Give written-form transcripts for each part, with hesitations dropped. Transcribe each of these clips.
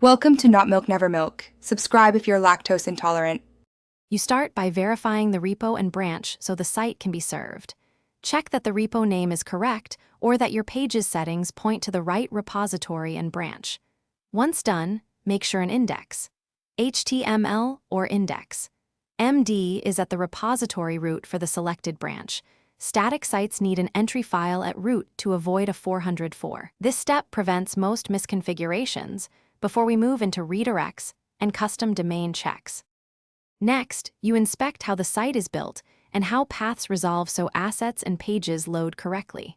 Welcome to Not Milk Never Milk. Subscribe if you're lactose intolerant. You start by verifying the repo and branch so the site can be served. Check that the repo name is correct or that your page's settings point to the right repository and branch. Once done, make sure an index, HTML or index, MD is at the repository root for the selected branch. Static sites need an entry file at root to avoid a 404. This step prevents most misconfigurations before we move into redirects and custom domain checks. Next, you inspect how the site is built and how paths resolve so assets and pages load correctly.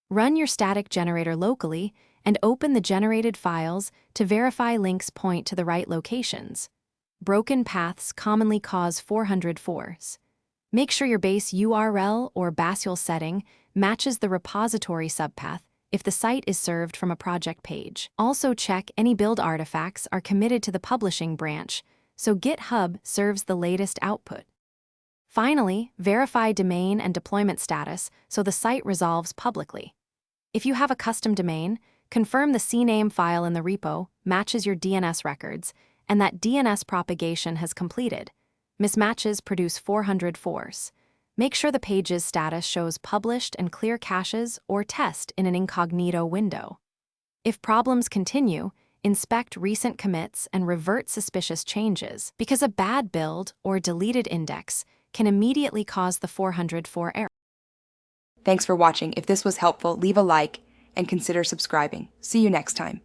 Run your static generator locally and open the generated files to verify links point to the right locations. Broken paths commonly cause 404s. Make sure your base URL or basal setting matches the repository subpath if the site is served from a project page. Also check any build artifacts are committed to the publishing branch, so GitHub serves the latest output. Finally, verify domain and deployment status so the site resolves publicly. If you have a custom domain, confirm the CNAME file in the repo matches your DNS records and that DNS propagation has completed. Mismatches produce 404s. Make sure the page's status shows published and clear caches or test in an incognito window. If problems continue, inspect recent commits and revert suspicious changes, because a bad build or deleted index can immediately cause the 404 error. Thanks for watching. If this was helpful, leave a like and consider subscribing. See you next time.